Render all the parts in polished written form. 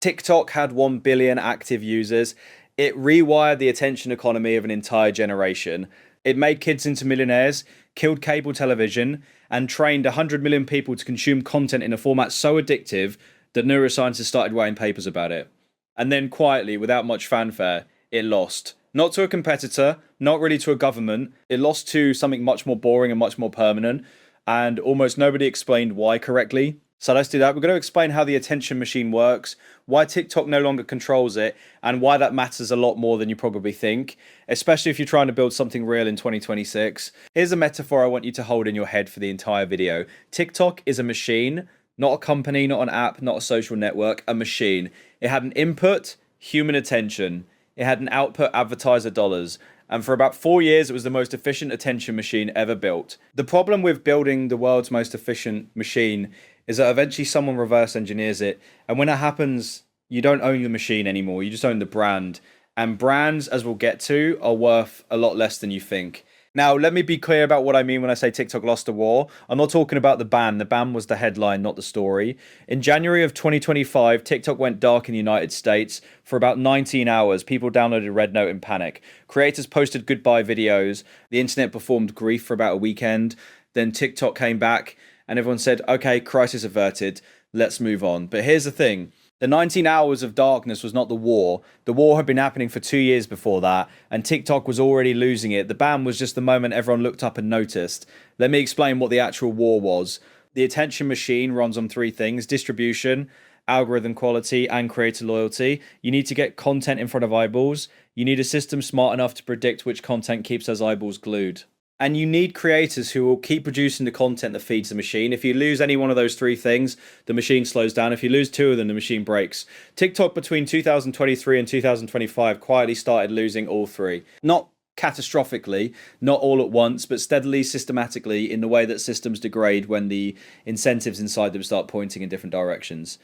TikTok had 1 billion active users. It rewired the attention economy of an entire generation. It made kids into millionaires, killed cable television, and trained 100 million people to consume content in a format so addictive that neuroscientists started writing papers about it. And then quietly, without much fanfare, it lost. Not to a competitor, not really to a government. It lost to something much more boring and much more permanent. And almost nobody explained why correctly. So let's do that. We're going to explain how the attention machine works, why TikTok no longer controls it, and why that matters a lot more than you probably think, especially if you're trying to build something real in 2026. Here's a metaphor I want you to hold in your head for the entire video. TikTok is a machine, not a company, not an app, not a social network, a machine. It had an input, human attention. It had an output, advertiser dollars. And for about 4 years, it was the most efficient attention machine ever built. The problem with building the world's most efficient machine is that eventually someone reverse engineers it. And when that happens, you don't own the machine anymore. You just own the brand. And brands, as we'll get to, are worth a lot less than you think. Now, let me be clear about what I mean when I say TikTok lost the war. I'm not talking about the ban. The ban was the headline, not the story. In January of 2025, TikTok went dark in the United States. For about 19 hours, people downloaded Red Note in panic. Creators posted goodbye videos. The internet performed grief for about a weekend. Then TikTok came back and everyone said, okay, crisis averted. Let's move on. But here's the thing. The 19 hours of darkness was not the war. The war had been happening for 2 years before that, and TikTok was already losing it. The ban was just the moment everyone looked up and noticed. Let me explain what the actual war was. The attention machine runs on three things: distribution, algorithm quality, and creator loyalty. You need to get content in front of eyeballs. You need a system smart enough to predict which content keeps those eyeballs glued. And you need creators who will keep producing the content that feeds the machine. If you lose any one of those three things, the machine slows down. If you lose two of them, the machine breaks. TikTok between 2023 and 2025 quietly started losing all three. Not catastrophically, not all at once, but steadily, systematically, in the way that systems degrade when the incentives inside them start pointing in different directions.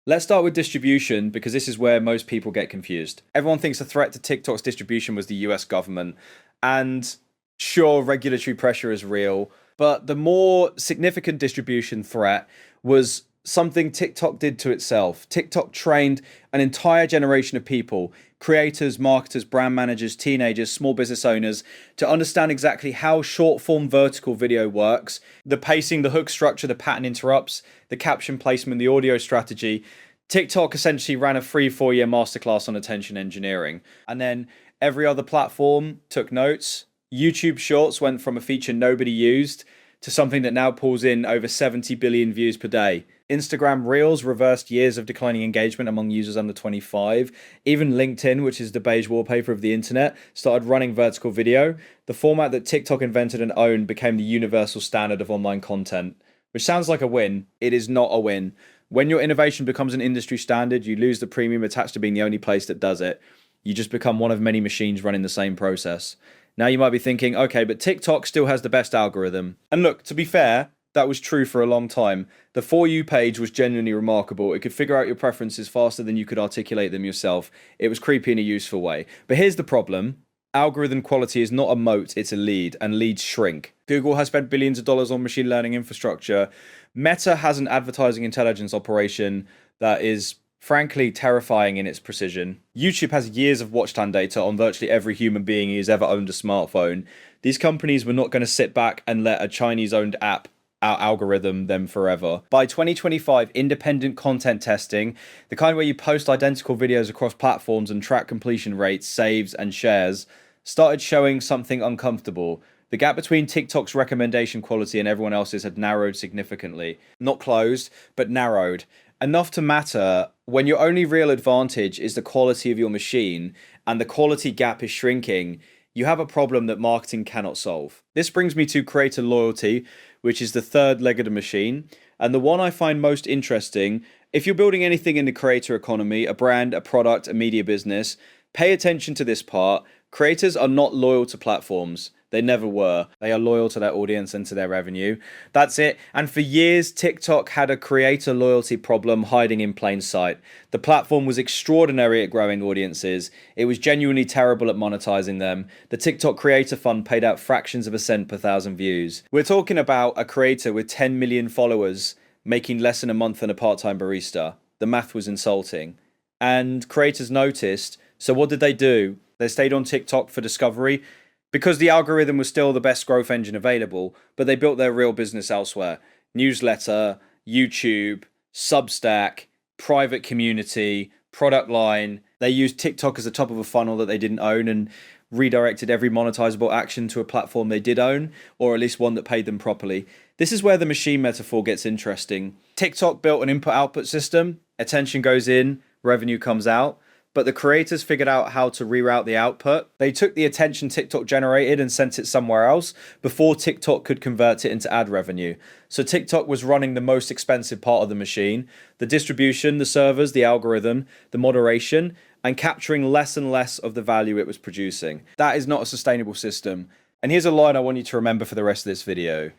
Let's start with distribution, because this is where most people get confused. Everyone thinks the threat to TikTok's distribution was the US government. And sure, regulatory pressure is real, but the more significant distribution threat was something TikTok did to itself. TikTok trained an entire generation of people, creators, marketers, brand managers, teenagers, small business owners, to understand exactly how short form vertical video works, the pacing, the hook structure, the pattern interrupts, the caption placement, the audio strategy. TikTok essentially ran a 3-4 year masterclass on attention engineering. And then every other platform took notes. YouTube Shorts went from a feature nobody used to something that now pulls in over 70 billion views per day. Instagram Reels reversed years of declining engagement among users under 25. Even LinkedIn, which is the beige wallpaper of the internet, started running vertical video. The format that TikTok invented and owned became the universal standard of online content, which sounds like a win. It is not a win. When your innovation becomes an industry standard, you lose the premium attached to being the only place that does it. You just become one of many machines running the same process. Now you might be thinking, okay, but TikTok still has the best algorithm. And look, to be fair, that was true for a long time. The For You page was genuinely remarkable. It could figure out your preferences faster than you could articulate them yourself. It was creepy in a useful way. But here's the problem. Algorithm quality is not a moat, it's a lead, and leads shrink. Google has spent billions of dollars on machine learning infrastructure. Meta has an advertising intelligence operation that is frankly terrifying in its precision. YouTube has years of watch time data on virtually every human being who's ever owned a smartphone. These companies were not going to sit back and let a Chinese-owned app out-algorithm them forever. By 2025, independent content testing, the kind where you post identical videos across platforms and track completion rates, saves, and shares, started showing something uncomfortable. The gap between TikTok's recommendation quality and everyone else's had narrowed significantly. Not closed, but narrowed. Enough to matter when your only real advantage is the quality of your machine and the quality gap is shrinking. You have a problem that marketing cannot solve. This brings me to creator loyalty, which is the third leg of the machine, and the one I find most interesting. If you're building anything in the creator economy, a brand, a product, a media business, pay attention to this part. Creators are not loyal to platforms. They never were. They are loyal to their audience and to their revenue. That's it. And for years, TikTok had a creator loyalty problem hiding in plain sight. The platform was extraordinary at growing audiences. It was genuinely terrible at monetizing them. The TikTok Creator Fund paid out fractions of a cent per 1,000 views. We're talking about a creator with 10 million followers making less in a month than a part-time barista. The math was insulting. and creators noticed. So what did they do? They stayed on TikTok for discovery because the algorithm was still the best growth engine available, but they built their real business elsewhere. Newsletter, YouTube, Substack, private community, product line. They used TikTok as the top of a funnel that they didn't own and redirected every monetizable action to a platform they did own, or at least one that paid them properly. This is where the machine metaphor gets interesting. TikTok built an input-output system. Attention goes in, revenue comes out. But the creators figured out how to reroute the output. They took the attention TikTok generated and sent it somewhere else before TikTok could convert it into ad revenue. So TikTok was running the most expensive part of the machine: the distribution, the servers, the algorithm, the moderation, and capturing less and less of the value it was producing. That is not a sustainable system. And here's a line I want you to remember for the rest of this video.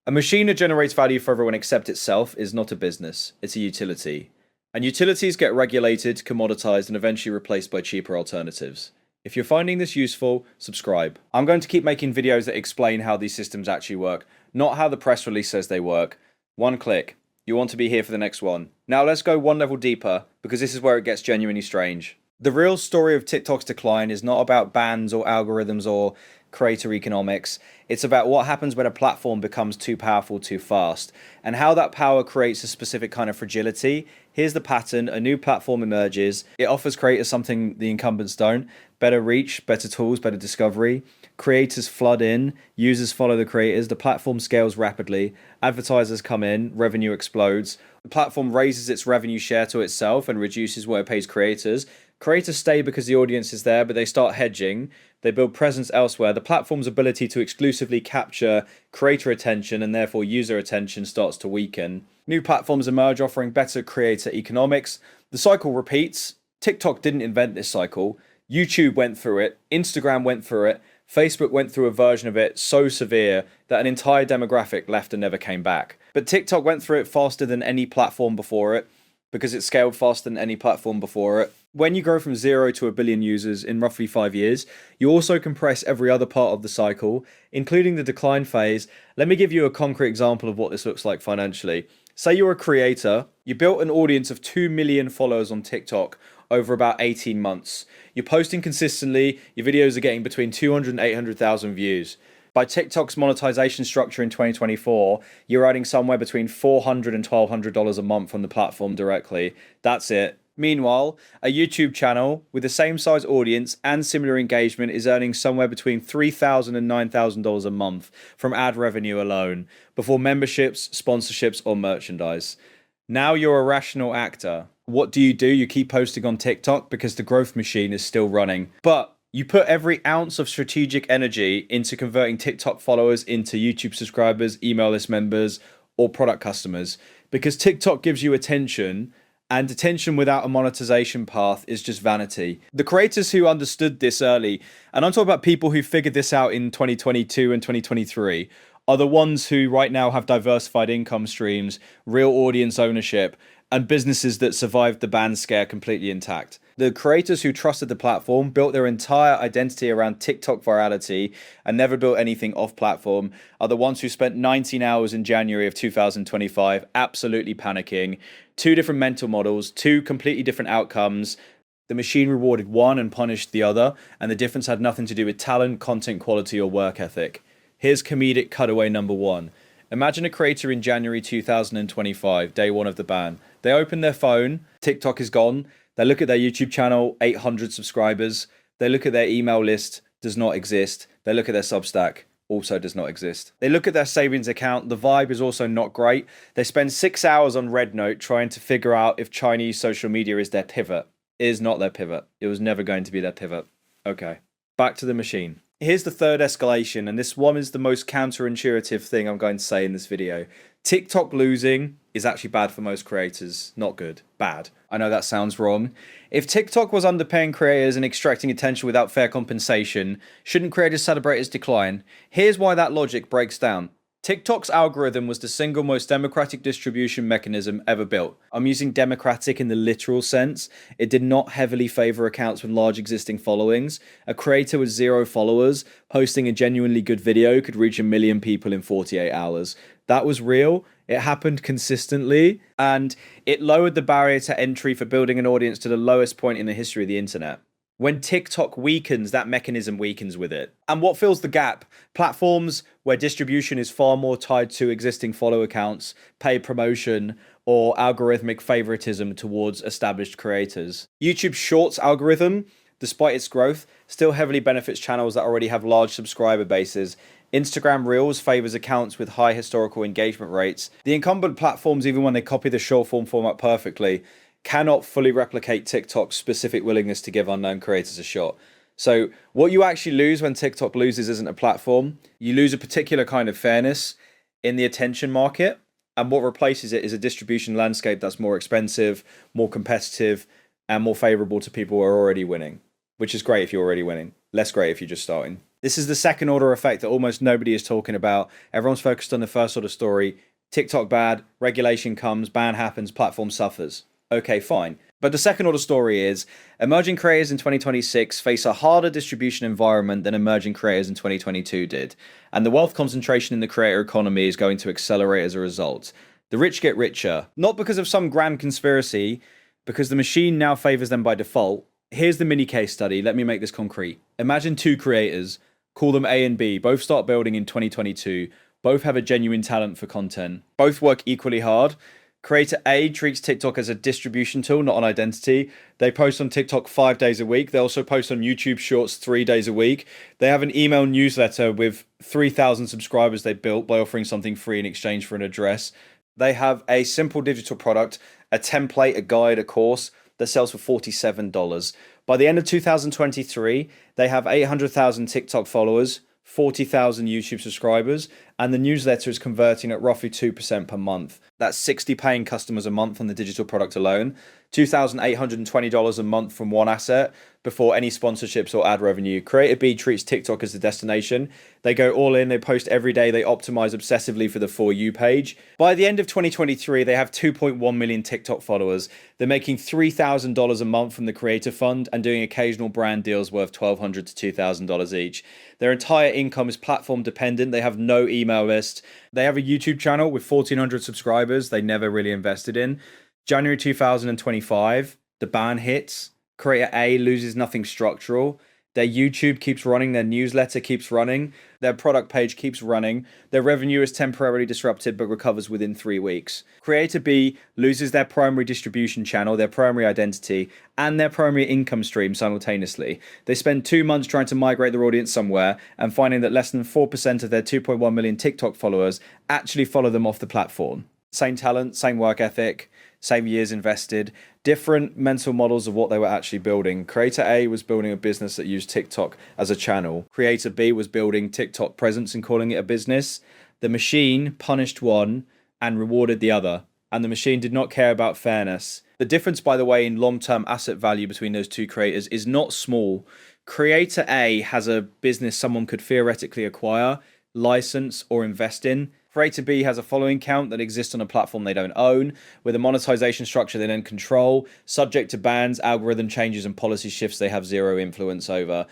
A machine that generates value for everyone except itself is not a business, it's a utility. And utilities get regulated, commoditized, and eventually replaced by cheaper alternatives. If you're finding this useful, subscribe. I'm going to keep making videos that explain how these systems actually work, not how the press release says they work. One click. You want to be here for the next one. Now let's go one level deeper, because this is where it gets genuinely strange. The real story of TikTok's decline is not about bans or algorithms or creator economics. It's about what happens when a platform becomes too powerful too fast, and how that power creates a specific kind of fragility. Here's the pattern: a new platform emerges. It offers creators something the incumbents don't: better reach, better tools, better discovery. Creators flood in, users follow the creators, the platform scales rapidly, advertisers come in, revenue explodes. The platform raises its revenue share to itself and reduces what it pays creators. Creators stay because the audience is there, but they start hedging. They build presence elsewhere. The platform's ability to exclusively capture creator attention and therefore user attention starts to weaken. New platforms emerge offering better creator economics. The cycle repeats. TikTok didn't invent this cycle. YouTube went through it. Instagram went through it. Facebook went through a version of it so severe that an entire demographic left and never came back. But TikTok went through it faster than any platform before it, because it scaled faster than any platform before it. When you grow from 0 to 1 billion users in roughly 5 years, you also compress every other part of the cycle, including the decline phase. Let me give you a concrete example of what this looks like financially. Say you're a creator, you built an audience of 2 million followers on TikTok over about 18 months. You're posting consistently, your videos are getting between 200 and 800,000 views. By TikTok's monetization structure in 2024, you're adding somewhere between $400 and $1,200 a month from the platform directly. That's it. Meanwhile, a YouTube channel with the same size audience and similar engagement is earning somewhere between $3,000 and $9,000 a month from ad revenue alone, before memberships, sponsorships, or merchandise. Now you're a rational actor. What do? You keep posting on TikTok because the growth machine is still running. But you put every ounce of strategic energy into converting TikTok followers into YouTube subscribers, email list members, or product customers, because TikTok gives you attention, and attention without a monetization path is just vanity. The creators who understood this early, and I'm talking about people who figured this out in 2022 and 2023, are the ones who right now have diversified income streams, real audience ownership, and businesses that survived the ban scare completely intact. The creators who trusted the platform, built their entire identity around TikTok virality, and never built anything off-platform, are the ones who spent 19 hours in January of 2025 absolutely panicking. Two different mental models, two completely different outcomes. The machine rewarded one and punished the other, and the difference had nothing to do with talent, content quality, or work ethic. Here's comedic cutaway number one. Imagine a creator in January 2025, day one of the ban. They open their phone, TikTok is gone. They look at their YouTube channel, 800 subscribers. They look at their email list, does not exist. They look at their Substack, also does not exist. They look at their savings account, the vibe is also not great. They spend 6 hours on Rednote trying to figure out if Chinese social media is their pivot. It is not their pivot. It was never going to be their pivot. Okay, back to the machine. Here's the third escalation, and this one is the most counterintuitive thing I'm going to say in this video. TikTok losing is actually bad for most creators. Not good. Bad. I know that sounds wrong. If TikTok was underpaying creators and extracting attention without fair compensation, shouldn't creators celebrate its decline? Here's why that logic breaks down. TikTok's algorithm was the single most democratic distribution mechanism ever built. I'm using democratic in the literal sense. It did not heavily favor accounts with large existing followings. A creator with 0 followers posting a genuinely good video could reach 1 million people in 48 hours. That was real. It happened consistently, and it lowered the barrier to entry for building an audience to the lowest point in the history of the internet. When TikTok weakens, that mechanism weakens with it. And what fills the gap? Platforms where distribution is far more tied to existing follow accounts, paid promotion, or algorithmic favoritism towards established creators. YouTube Shorts algorithm, despite its growth, still heavily benefits channels that already have large subscriber bases. Instagram Reels favors accounts with high historical engagement rates. The incumbent platforms, even when they copy the short form format perfectly, cannot fully replicate TikTok's specific willingness to give unknown creators a shot. So what you actually lose when TikTok loses isn't a platform. You lose a particular kind of fairness in the attention market. And what replaces it is a distribution landscape that's more expensive, more competitive, and more favorable to people who are already winning, which is great if you're already winning. Less great if you're just starting. This is the second order effect that almost nobody is talking about. Everyone's focused on the first order story. TikTok bad, regulation comes, ban happens, platform suffers. Okay, fine. But the second order story is emerging creators in 2026 face a harder distribution environment than emerging creators in 2022 did. And the wealth concentration in the creator economy is going to accelerate as a result. The rich get richer, not because of some grand conspiracy, because the machine now favors them by default. Here's the mini case study. Let me make this concrete. Imagine two creators, call them A and B, both start building in 2022. Both have a genuine talent for content. Both work equally hard. Creator A treats TikTok as a distribution tool, not an identity. They post on TikTok 5 days a week. They also post on YouTube Shorts 3 days a week. They have an email newsletter with 3,000 subscribers they built by offering something free in exchange for an address. They have a simple digital product, a template, a guide, a course that sells for $47. By the end of 2023, they have 800,000 TikTok followers, 40,000 YouTube subscribers, and the newsletter is converting at roughly 2% per month. That's 60 paying customers a month on the digital product alone, $2,820 a month from one asset before any sponsorships or ad revenue. Creator B treats TikTok as the destination. They go all in, they post every day, they optimize obsessively for the For You page. By the end of 2023, they have 2.1 million TikTok followers. They're making $3,000 a month from the Creator Fund and doing occasional brand deals worth $1,200 to $2,000 each. Their entire income is platform dependent. They have no email list. They have a YouTube channel with 1,400 subscribers they never really invested in. January 2025, the ban hits. Creator A loses nothing structural. Their YouTube keeps running, their newsletter keeps running, their product page keeps running, their revenue is temporarily disrupted but recovers within 3 weeks. Creator B loses their primary distribution channel, their primary identity, and their primary income stream simultaneously. They spend 2 months trying to migrate their audience somewhere and finding that less than 4% of their 2.1 million TikTok followers actually follow them off the platform. Same talent, same work ethic, same years invested, different mental models of what they were actually building. Creator A was building a business that used TikTok as a channel. Creator B was building TikTok presence and calling it a business. The machine punished one and rewarded the other, and the machine did not care about fairness. The difference, by the way, in long-term asset value between those two creators is not small. Creator A has a business someone could theoretically acquire, license, or invest in. Creator B has a following count that exists on a platform they don't own, with a monetization structure they don't control, subject to bans, algorithm changes, and policy shifts they have zero influence over.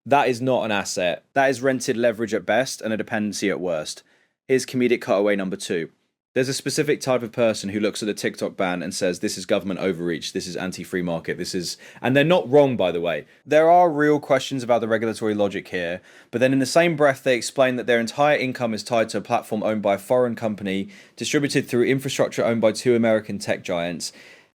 That is not an asset. That is rented leverage at best and a dependency at worst. Here's comedic cutaway number 2. There's a specific type of person who looks at a TikTok ban and says, this is government overreach, this is anti-free market, this is... And they're not wrong, by the way. There are real questions about the regulatory logic here, but then in the same breath, they explain that their entire income is tied to a platform owned by a foreign company, distributed through infrastructure owned by 2 American tech giants,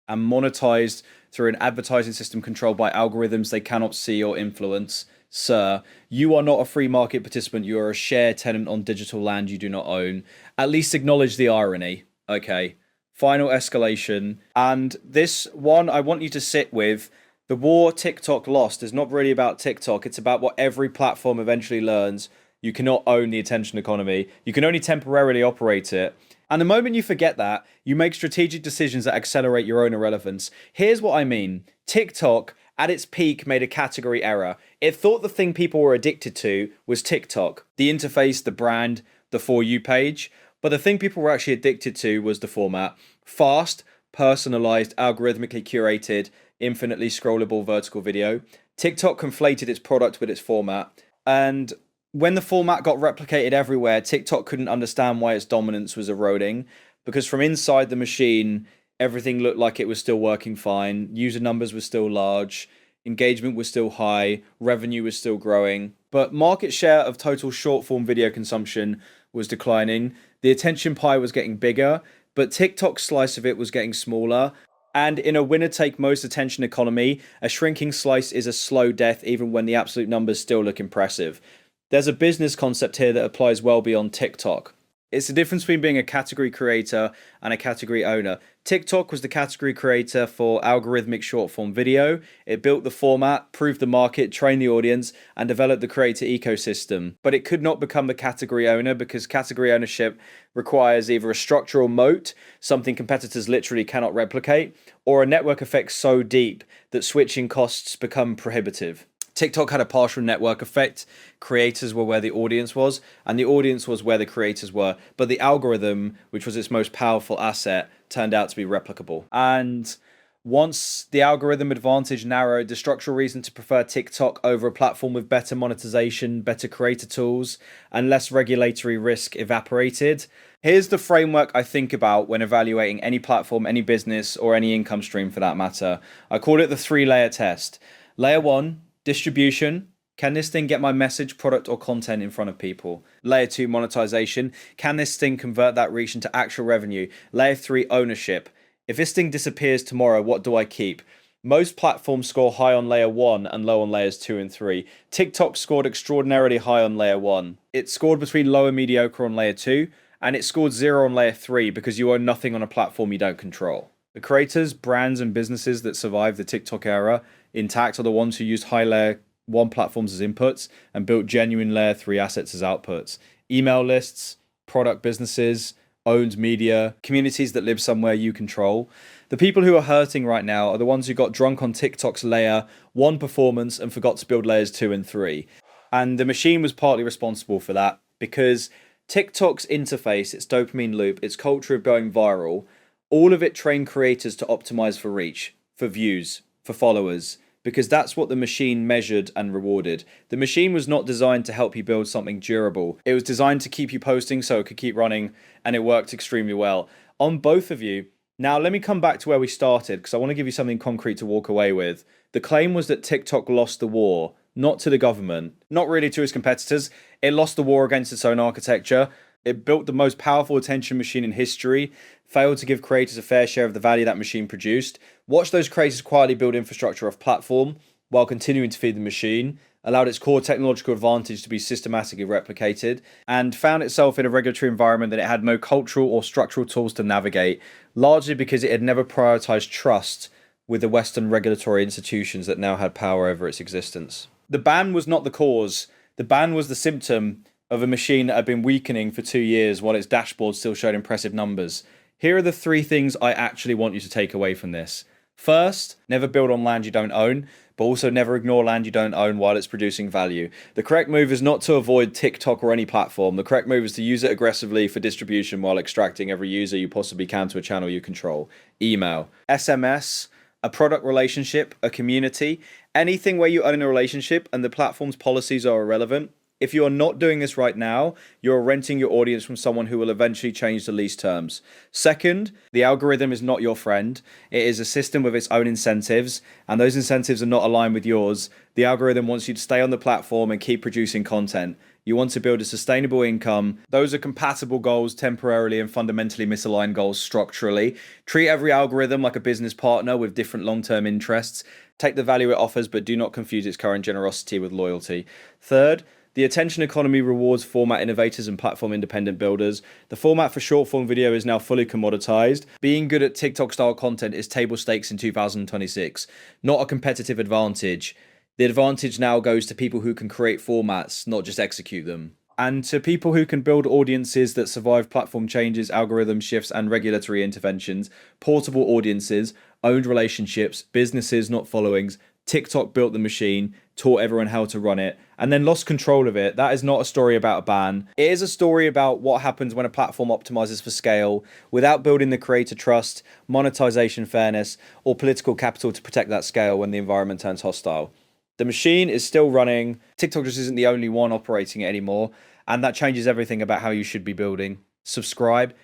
and monetized through an advertising system controlled by algorithms they cannot see or influence. Sir, you are not a free market participant. You are a share tenant on digital land you do not own. At least acknowledge the irony. Okay. Final escalation. And this one I want you to sit with. The war TikTok lost is not really about TikTok. It's about what every platform eventually learns. You cannot own the attention economy. You can only temporarily operate it. And the moment you forget that, you make strategic decisions that accelerate your own irrelevance. Here's what I mean. TikTok, at its peak, made a category error. It thought the thing people were addicted to was TikTok, the interface, the brand, the For You page. But the thing people were actually addicted to was the format. Fast, personalized, algorithmically curated, infinitely scrollable vertical video. TikTok conflated its product with its format. And when the format got replicated everywhere, TikTok couldn't understand why its dominance was eroding. because from inside the machine, everything looked like it was still working fine. User numbers were still large, engagement was still high, revenue was still growing, but market share of total short form video consumption was declining. The attention pie was getting bigger, but TikTok's slice of it was getting smaller. And in a winner take most attention economy, a shrinking slice is a slow death, even when the absolute numbers still look impressive. There's a business concept here that applies well beyond TikTok. It's the difference between being a category creator and a category owner. TikTok was the category creator for algorithmic short form video. It built the format, proved the market, trained the audience, and developed the creator ecosystem. But it could not become the category owner because category ownership requires either a structural moat, something competitors literally cannot replicate, or a network effect so deep that switching costs become prohibitive. TikTok had a partial network effect. Creators were where the audience was, and the audience was where the creators were. But the algorithm, which was its most powerful asset, turned out to be replicable. And once the algorithm advantage narrowed, the structural reason to prefer TikTok over a platform with better monetization, better creator tools, and less regulatory risk evaporated. Here's the framework I think about when evaluating any platform, any business, or any income stream for that matter. I call it the 3-layer test. Layer 1, distribution. Can this thing get my message, product, or content in front of people? Layer 2, monetization. Can this thing convert that reach into actual revenue? Layer 3, ownership. If this thing disappears tomorrow, what do I keep? Most platforms score high on layer 1 and low on layers 2 and 3. TikTok scored extraordinarily high on layer 1. It scored between low and mediocre on layer 2, and it scored 0 on layer 3 because you own nothing on a platform you don't control. The creators, brands, and businesses that survived the TikTok era intact are the ones who used high layer 1 platforms as inputs and built genuine layer 3 assets as outputs. Email lists, product businesses, owned media, communities that live somewhere you control. The people who are hurting right now are the ones who got drunk on TikTok's layer 1 performance and forgot to build layers 2 and 3. And the machine was partly responsible for that because TikTok's interface, its dopamine loop, its culture of going viral, all of it trained creators to optimize for reach, for views, for followers, because that's what the machine measured and rewarded. The machine was not designed to help you build something durable. It was designed to keep you posting so it could keep running, and it worked extremely well. On both of you, now let me come back to where we started, because I want to give you something concrete to walk away with. The claim was that TikTok lost the war, not to the government, not really to its competitors. It lost the war against its own architecture. It built the most powerful attention machine in history, failed to give creators a fair share of the value that machine produced, watched those creators quietly build infrastructure off platform while continuing to feed the machine, allowed its core technological advantage to be systematically replicated, and found itself in a regulatory environment that it had no cultural or structural tools to navigate, largely because it had never prioritized trust with the Western regulatory institutions that now had power over its existence. The ban was not the cause. The ban was the symptom of a machine that had been weakening for 2 years while its dashboard still showed impressive numbers. Here are the 3 things I actually want you to take away from this. First, never build on land you don't own, but also never ignore land you don't own while it's producing value. The correct move is not to avoid TikTok or any platform. The correct move is to use it aggressively for distribution while extracting every user you possibly can to a channel you control. Email, SMS, a product relationship, a community, anything where you own a relationship and the platform's policies are irrelevant. If you are not doing this right now, you're renting your audience from someone who will eventually change the lease terms. Second, the algorithm is not your friend. It is a system with its own incentives, and those incentives are not aligned with yours. The algorithm wants you to stay on the platform and keep producing content. You want to build a sustainable income. Those are compatible goals temporarily and fundamentally misaligned goals structurally. Treat every algorithm like a business partner with different long-term interests. Take the value it offers, but do not confuse its current generosity with loyalty. Third, the attention economy rewards format innovators and platform independent builders. The format for short form video is now fully commoditized. Being good at TikTok style content is table stakes in 2026, not a competitive advantage. The advantage now goes to people who can create formats, not just execute them. And to people who can build audiences that survive platform changes, algorithm shifts, and regulatory interventions, portable audiences, owned relationships, businesses, not followings. TikTok built the machine, taught everyone how to run it, and then lost control of it. That is not a story about a ban. It is a story about what happens when a platform optimizes for scale without building the creator trust, monetization fairness, or political capital to protect that scale when the environment turns hostile. The machine is still running. TikTok just isn't the only one operating it anymore, and that changes everything about how you should be building. Subscribe.